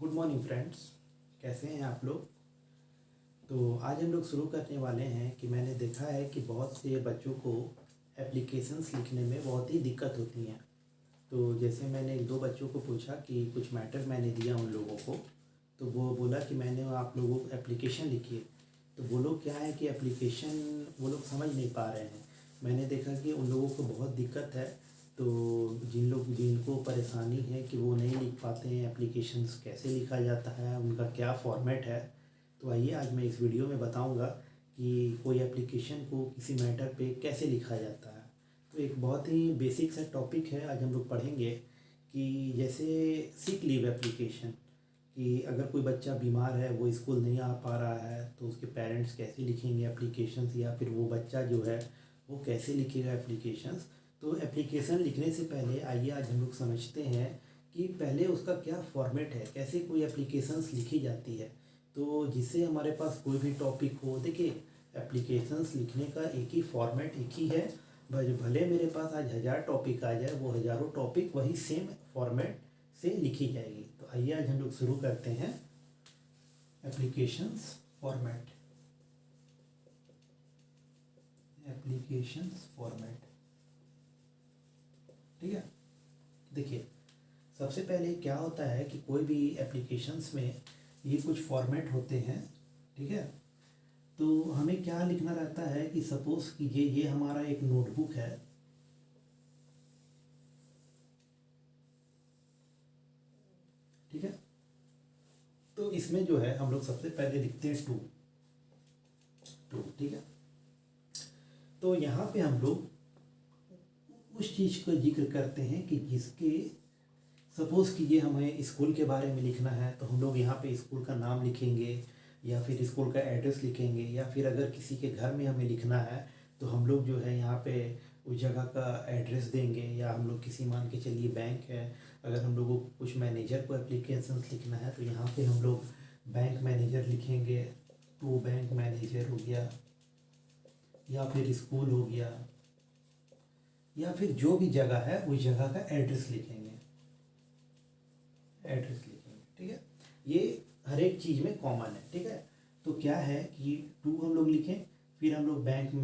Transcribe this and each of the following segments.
Good morning friends. कैसे हैं आप लोग। तो आज हम लोग शुरू करने वाले हैं कि मैंने देखा है कि बहुत से बच्चों को एप्लीकेशंस लिखने में बहुत ही दिक्कत होती हैं। तो जैसे मैंने एक दो बच्चों को पूछा कि कुछ मैटर मैंने दिया उन लोगों को, तो वो बोला कि मैंने आप लोगों को एप्लीकेशन लिखी है। तो वो लोग क्या है कि एप्लीकेशन वो लोग समझ नहीं पा रहे हैं। मैंने देखा कि उन लोगों को बहुत दिक्कत है। तो जिनको परेशानी है कि वो नहीं लिख पाते हैं एप्लीकेशंस, कैसे लिखा जाता है, उनका क्या फॉर्मेट है, तो आइए आज मैं इस वीडियो में बताऊंगा कि कोई एप्लीकेशन को किसी मैटर पे कैसे लिखा जाता है। तो एक बहुत ही बेसिक सा टॉपिक है, आज हम लोग पढ़ेंगे कि जैसे सिक लीव एप्लीकेशन, कि अगर कोई बच्चा बीमार है, वो स्कूल नहीं आ पा रहा है, तो उसके पेरेंट्स कैसे लिखेंगे एप्लीकेशंस, या फिर वो बच्चा जो है वो कैसे लिखेगा एप्लीकेशंस। तो एप्लीकेशन लिखने से पहले आइए आज हम लोग समझते हैं कि पहले उसका क्या फॉर्मेट है, कैसे कोई एप्लीकेशंस लिखी जाती है। तो जिससे हमारे पास कोई भी टॉपिक हो, देखिए एप्लीकेशंस लिखने का एक ही फॉर्मेट एक ही है। भले मेरे पास आज 1000 टॉपिक आ जाए, वो हज़ारों टॉपिक वही सेम फॉर्मेट से लिखी जाएगी। तो आइए आज हम लोग शुरू करते हैं एप्लीकेशंस फॉर्मेट। एप्लीकेशंस फॉर्मेट, ठीक है। देखिए सबसे पहले क्या होता है कि कोई भी एप्लीकेशंस में ये कुछ फॉर्मेट होते हैं, ठीक है। तो हमें क्या लिखना रहता है कि सपोज कीजिए ये हमारा एक नोटबुक है, ठीक है। तो इसमें जो है हम लोग सबसे पहले लिखते हैं टू टू, ठीक है। तो यहाँ पे हम लोग उस चीज़ का जिक्र करते हैं कि जिसके सपोज़ कीजिए हमें स्कूल के बारे में लिखना है, तो हम लोग यहाँ पे स्कूल का नाम लिखेंगे, या फिर स्कूल का एड्रेस लिखेंगे, या फिर अगर किसी के घर में हमें लिखना है तो हम लोग जो है यहाँ पे उस जगह का एड्रेस देंगे। या हम लोग किसी, मान के चलिए बैंक है, अगर हम लोगों को कुछ मैनेजर को एप्लीकेशंस लिखना है तो यहाँ पे हम लोग बैंक मैनेजर लिखेंगे, तो बैंक मैनेजर हो गया, या फिर स्कूल हो गया, या फिर जो भी जगह है उस जगह का एड्रेस लिखेंगे, ठीक है। ये हर एक चीज़ में कॉमन है, ठीक है। तो क्या है कि टू हम लोग लिखें, फिर हम लोग बैंक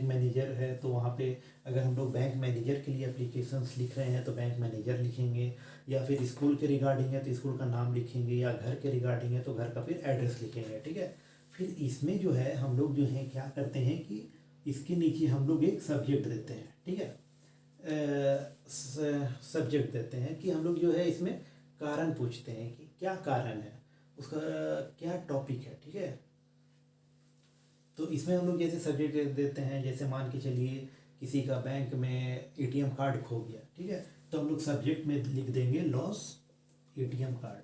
मैनेजर है तो वहाँ पे अगर हम लोग बैंक मैनेजर के लिए एप्लीकेशंस लिख रहे हैं तो बैंक मैनेजर लिखेंगे, या फिर स्कूल के रिगार्डिंग है तो स्कूल का नाम लिखेंगे, या घर के रिगार्डिंग है तो घर का फिर एड्रेस लिखेंगे, ठीक है। फिर इसमें जो है हम लोग जो है क्या करते हैं कि इसके नीचे हम लोग एक सब्जेक्ट देते हैं, ठीक है। सब्जेक्ट देते हैं कि हम लोग जो है इसमें कारण पूछते हैं कि क्या कारण है, उसका क्या टॉपिक है, ठीक है। तो इसमें हम लोग जैसे सब्जेक्ट देते हैं, जैसे मान के चलिए किसी का बैंक में एटीएम कार्ड खो गया, ठीक है। तो हम लोग सब्जेक्ट में लिख देंगे लॉस एटीएम कार्ड,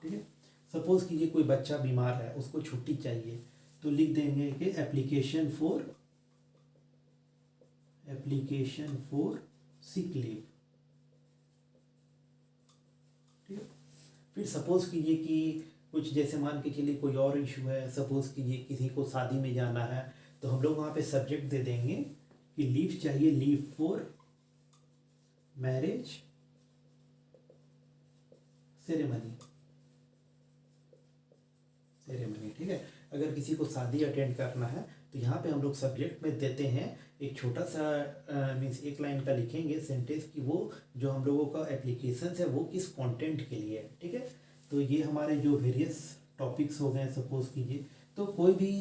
ठीक है। सपोज कीजिए कोई बच्चा बीमार है, उसको छुट्टी चाहिए, तो लिख देंगे कि एप्लीकेशन फॉर सिक लीव, ठीक है। फिर सपोज कीजिए कि कुछ, जैसे मान के चलिए कोई और इशू है, सपोज कीजिए किसी को शादी में जाना है, तो हम लोग वहाँ पे सब्जेक्ट दे देंगे कि लीव चाहिए, लीव फॉर मैरिज सेरेमनी, ठीक है। अगर किसी को शादी अटेंड करना है तो यहाँ पे हम लोग सब्जेक्ट में देते हैं एक छोटा सा मीन्स एक लाइन का लिखेंगे सेंटेंस कि वो जो हम लोगों का एप्लीकेशन है वो किस कंटेंट के लिए है, ठीक है। तो ये हमारे जो वेरियस टॉपिक्स हो गए, सपोज कीजिए। तो कोई भी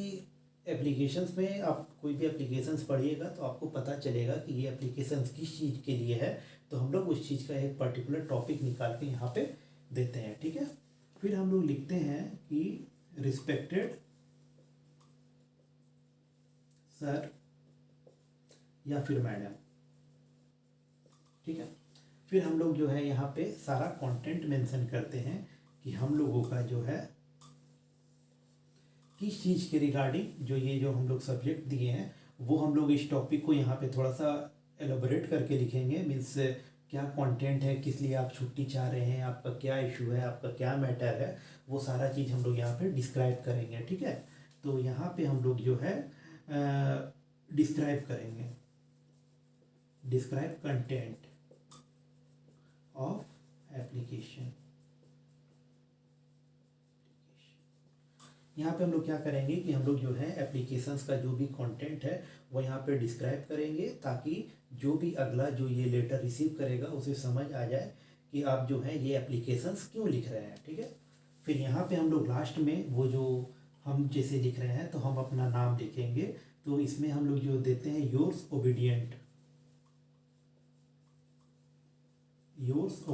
एप्लीकेशंस में आप कोई भी एप्लीकेशंस पढ़िएगा तो आपको पता चलेगा कि ये एप्लीकेशंस किस चीज़ के लिए है। तो हम लोग उस चीज़ का एक पर्टिकुलर टॉपिक निकाल के यहाँ पे देते हैं, ठीक है। फिर हम लोग लिखते हैं कि रिस्पेक्टेड सर या फिर मैडम, ठीक है। फिर हम लोग जो है यहाँ पे सारा कंटेंट मेंशन करते हैं कि हम लोगों का जो है किस चीज़ के रिगार्डिंग, जो ये जो हम लोग सब्जेक्ट दिए हैं वो हम लोग इस टॉपिक को यहाँ पे थोड़ा सा एलोबरेट करके लिखेंगे। मीन्स क्या कंटेंट है, किस लिए आप छुट्टी चाह रहे हैं, आपका क्या इशू है, आपका क्या मैटर है, वो सारा चीज़ हम लोग यहाँ पे डिस्क्राइब करेंगे, ठीक है। तो यहाँ पे हम लोग जो है डिस्क्राइब करेंगे, describe content of application. Application. यहाँ पे हम लोग क्या करेंगे कि हम लोग जो है एप्लीकेशंस का जो भी कंटेंट है वो यहाँ पे डिस्क्राइब करेंगे, ताकि जो भी अगला जो ये लेटर रिसीव करेगा उसे समझ आ जाए कि आप जो है ये एप्लीकेशंस क्यों लिख रहे हैं। ठीक है, फिर यहाँ पे हम लोग लास्ट में वो जो हम जैसे लिख रहे हैं तो हम अपना नाम लिखेंगे, तो इसमें हम लोग जो देते हैं योर्स ओबीडियंट। योर्स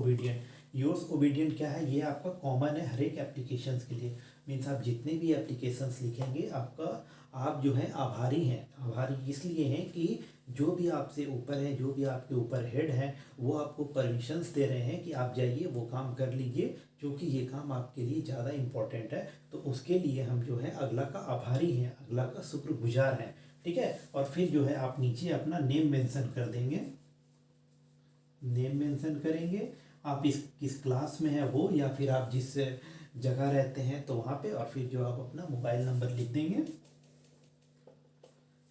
ओबीडियंट क्या है, ये आपका कॉमन है हर एक एप्लीकेशंस के लिए। मीन्स आप जितने भी एप्लीकेशंस लिखेंगे आप जो है आभारी हैं। आभारी इसलिए हैं कि जो भी आपसे ऊपर है, जो भी आपके ऊपर हेड है, वो आपको परमिशंस दे रहे हैं कि आप जाइए वो काम कर लीजिए, क्योंकि ये काम आपके लिए ज़्यादा इम्पोर्टेंट है। तो उसके लिए हम जो है अगला का आभारी हैं, अगला का शुक्रगुजार हैं। ठीक है, और फिर जो है आप नीचे अपना नेम मेंशन कर देंगे, नेम मेंशन करेंगे, आप इस किस क्लास में है वो, या फिर आप जिस जगह रहते हैं तो वहाँ पे, और फिर जो आप अपना मोबाइल नंबर लिख देंगे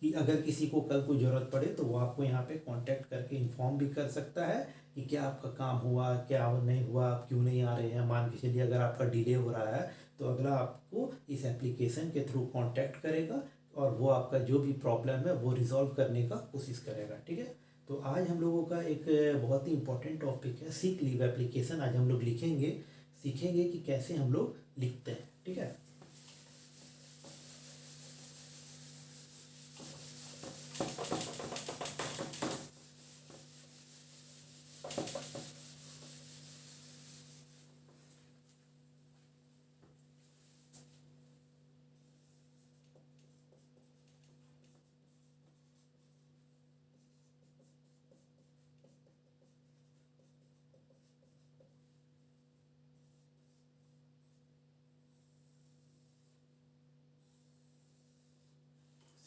कि अगर किसी को कल को ज़रूरत पड़े तो वो आपको यहाँ पे कांटेक्ट करके इन्फॉर्म भी कर सकता है कि क्या आपका काम हुआ, क्या नहीं हुआ, आप क्यों नहीं आ रहे हैं। मान के चलिए अगर आपका डिले हो रहा है तो अगला आपको इस एप्लीकेशन के थ्रू कांटेक्ट करेगा और वो आपका जो भी प्रॉब्लम है वो रिजॉल्व करने का कोशिश करेगा। ठीक है, तो आज हम लोगों का एक बहुत ही इंपॉर्टेंट टॉपिक है सिक लीव एप्लीकेशन। आज हम लोग सीखेंगे कि कैसे हम लोग लिखते हैं। ठीक है,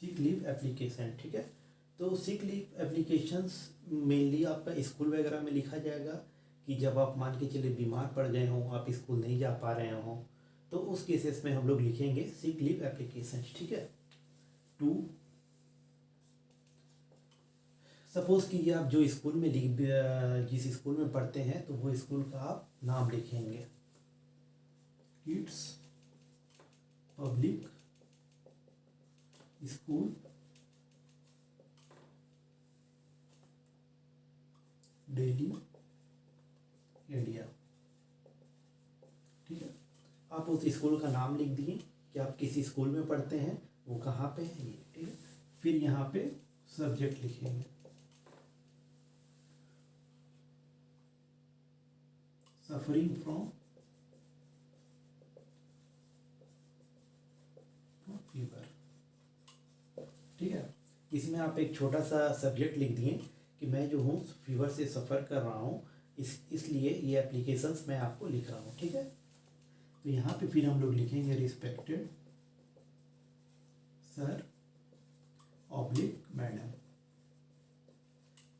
सिक लीव एप्लीकेशन। ठीक है, तो सिक लीव एप्लीकेशंस मेनली आपका स्कूल वगैरह में लिखा जाएगा कि जब आप मान के चलिए बीमार पड़ गए हों, आप स्कूल नहीं जा पा रहे हों, तो उस केसेस में हम लोग लिखेंगे सिक लीव एप्लीकेशन। ठीक है, टू सपोज कीजिए आप जो स्कूल में जिस स्कूल में पढ़ते हैं तो वो स्कूल का आप नाम लिखेंगे, kids public school Delhi India. ठीक है, आप उस स्कूल का नाम लिख दिए कि आप किस स्कूल में पढ़ते हैं, वो कहाँ पे है ये। ठीक है, फिर यहाँ पे सब्जेक्ट लिखेंगे, सफरिंग फ्रॉम फीवर। ठीक है, इसमें आप एक छोटा सा सब्जेक्ट लिख दिए कि मैं जो हूँ फीवर से सफ़र कर रहा हूँ, इसलिए ये एप्लीकेशंस मैं आपको लिख रहा हूँ। ठीक है, तो यहाँ पे फिर हम लोग लिखेंगे रिस्पेक्टेड सर ऑब्लिक मैडम,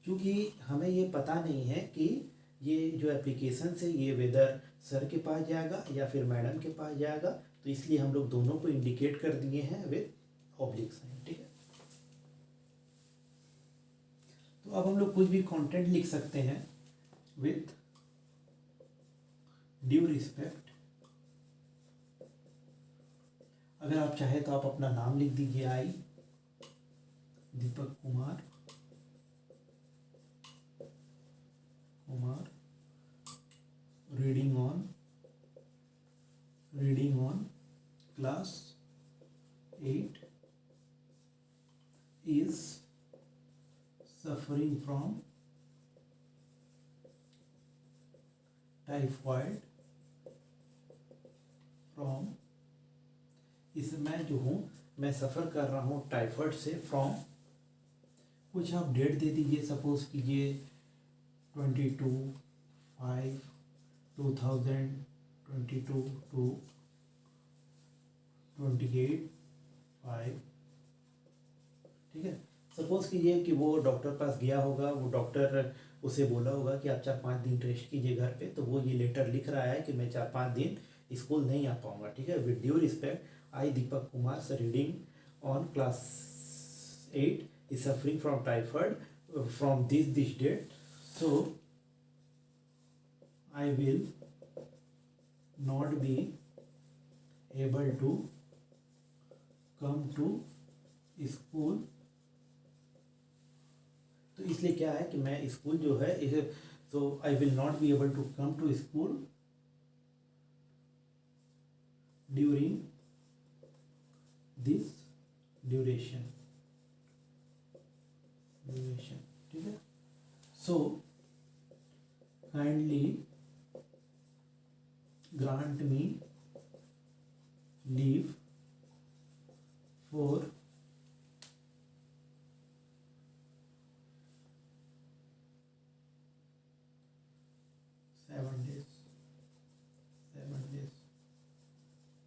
क्योंकि हमें ये पता नहीं है कि ये जो एप्लीकेशन है ये वेदर सर के पास जाएगा या फिर मैडम के पास जाएगा, तो इसलिए हम लोग दोनों को इंडिकेट कर दिए हैं विद ऑब्लिक साइन। ठीक है, तो अब हम लोग कुछ भी कंटेंट लिख सकते हैं विथ ड्यू रिस्पेक्ट। अगर आप चाहे तो आप अपना नाम लिख दीजिए, I Deepak Kumar reading on class 8 is suffering from typhoid from, इसमें जो हूँ मैं सफ़र कर रहा हूँ टाइफॉइड से, फ्रॉम कुछ आप डेट दे दीजिए, सपोज कीजिए 22/5/2022 टू 28/5। ठीक है, सपोज कीजिए कि वो डॉक्टर पास गया होगा, वो डॉक्टर उसे बोला होगा कि आप 4-5 दिन रेस्ट कीजिए घर पे, तो वो ये लेटर लिख रहा है कि मैं 4-5 दिन स्कूल नहीं आ पाऊँगा। ठीक है, with due respect I Deepak Kumar sir reading on class 8 is suffering from typhoid from this date, so I will not be able to come to school. तो इसलिए क्या है कि मैं स्कूल जो है इसे, तो I will not be able to come to school during this duration. ठीक है। So kindly grant me leave for 7 days।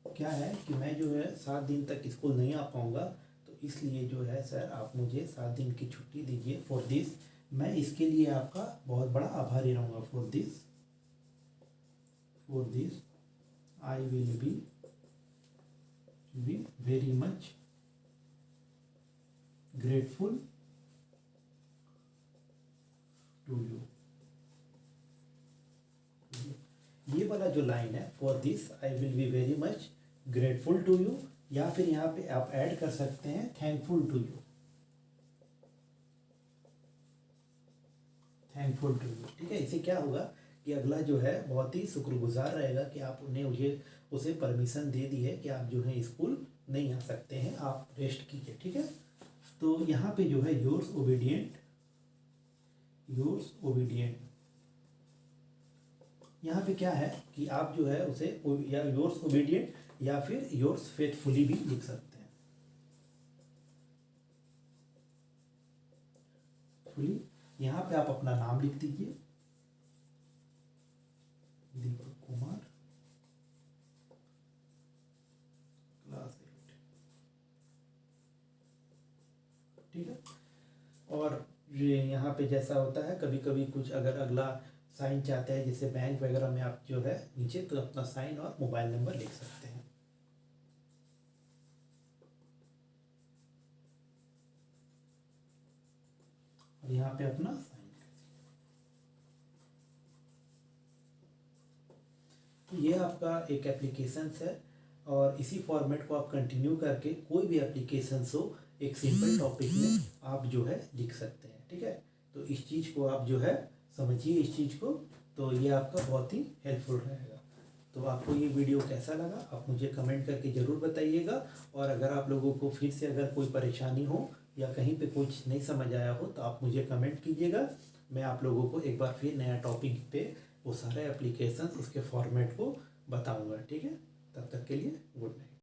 क्या है कि मैं जो है 7 दिन तक स्कूल नहीं आ पाऊँगा, तो इसलिए जो है सर आप मुझे 7 दिन की छुट्टी दीजिए फॉर दिस। मैं इसके लिए आपका बहुत बड़ा आभारी रहूँगा। For this I will be very much grateful to you. ये वाला जो लाइन है, for this I will be very much grateful to you, या फिर यहाँ पे आप ऐड कर सकते हैं thankful to you. Thankful to you, ठीक है। इससे क्या होगा कि अगला जो है बहुत ही शुक्रगुजार रहेगा कि आप उन्हें उसे परमिशन दे दी है कि आप जो है स्कूल नहीं आ सकते हैं, आप रेस्ट कीजिए। ठीक है। तो यहाँ पे जो है योर्स ओबीडियंट, यहाँ पे क्या है कि आप जो है उसे या योर्स ओबीडियंट या फिर योर्स फेथफुली भी लिख सकते हैं। फुली, यहाँ पे आप अपना नाम लिख दीजिए, दीपक कुमार, क्लास 8। ठीक है। और ये यहाँ पे जैसा होता है कभी कभी कुछ अगर अगला साइन चाहते हैं जैसे बैंक वगैरह में, आप जो है नीचे तो अपना साइन और मोबाइल नंबर लिख सकते हैं। और यहाँ पे अपना साइन। तो ये आपका एक एप्लीकेशन है, और इसी फॉर्मेट को आप कंटिन्यू करके कोई भी एप्लीकेशन हो एक सिंपल टॉपिक में आप जो है लिख सकते हैं। ठीक है। तो इस चीज़ को आप जो है समझिए इस चीज़ को, तो ये आपका बहुत ही हेल्पफुल रहेगा। तो आपको ये वीडियो कैसा लगा आप मुझे कमेंट करके ज़रूर बताइएगा। और अगर आप लोगों को फिर से अगर कोई परेशानी हो या कहीं पे कुछ नहीं समझ आया हो तो आप मुझे कमेंट कीजिएगा। मैं आप लोगों को एक बार फिर नया टॉपिक पे वो सारे एप्लीकेशन उसके फॉर्मेट को बताऊँगा। ठीक है। तब तक के लिए गुड नाइट।